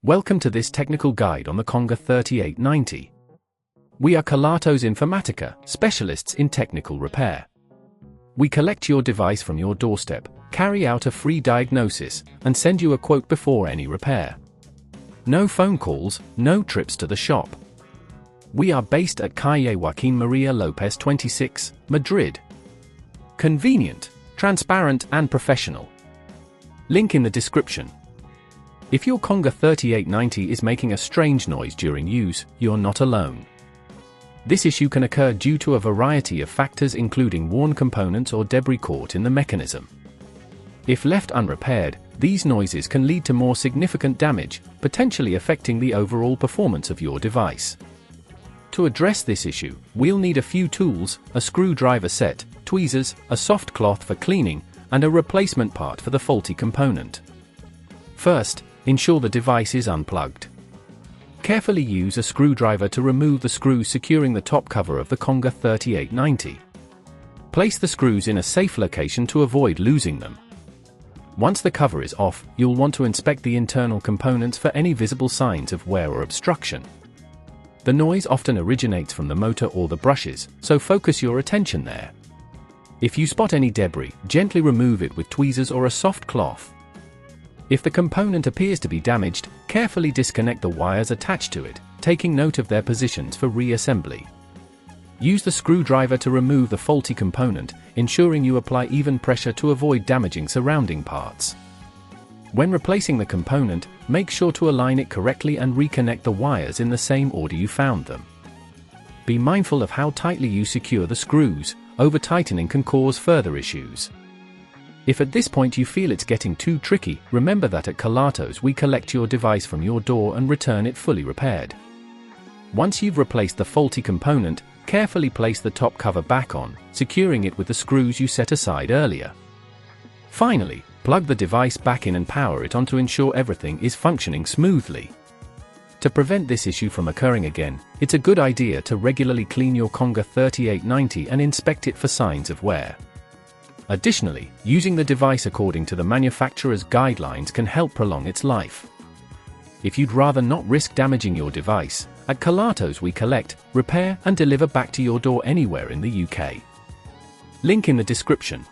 Welcome to this technical guide on the Conga 3890. We are Kelatos Informatica, specialists in technical repair. We collect your device from your doorstep, carry out a free diagnosis, and send you a quote before any repair. No phone calls, no trips to the shop. We are based at Calle Joaquín María López 26, Madrid. Convenient, transparent and professional. Link in the description. If your Conga 3890 is making a strange noise during use, you're not alone. This issue can occur due to a variety of factors including worn components or debris caught in the mechanism. If left unrepaired, these noises can lead to more significant damage, potentially affecting the overall performance of your device. To address this issue, we'll need a few tools, a screwdriver set, tweezers, a soft cloth for cleaning, and a replacement part for the faulty component. First, ensure the device is unplugged. Carefully use a screwdriver to remove the screws securing the top cover of the Conga 3890. Place the screws in a safe location to avoid losing them. Once the cover is off, you'll want to inspect the internal components for any visible signs of wear or obstruction. The noise often originates from the motor or the brushes, so focus your attention there. If you spot any debris, gently remove it with tweezers or a soft cloth. If the component appears to be damaged, carefully disconnect the wires attached to it, taking note of their positions for reassembly. Use the screwdriver to remove the faulty component, ensuring you apply even pressure to avoid damaging surrounding parts. When replacing the component, make sure to align it correctly and reconnect the wires in the same order you found them. Be mindful of how tightly you secure the screws. Over-tightening can cause further issues. If at this point you feel it's getting too tricky, remember that at Kelatos we collect your device from your door and return it fully repaired. Once you've replaced the faulty component, carefully place the top cover back on, securing it with the screws you set aside earlier. Finally, plug the device back in and power it on to ensure everything is functioning smoothly. To prevent this issue from occurring again, it's a good idea to regularly clean your Conga 3890 and inspect it for signs of wear. Additionally, using the device according to the manufacturer's guidelines can help prolong its life. If you'd rather not risk damaging your device, at Kelatos we collect, repair and deliver back to your door anywhere in the UK. Link in the description.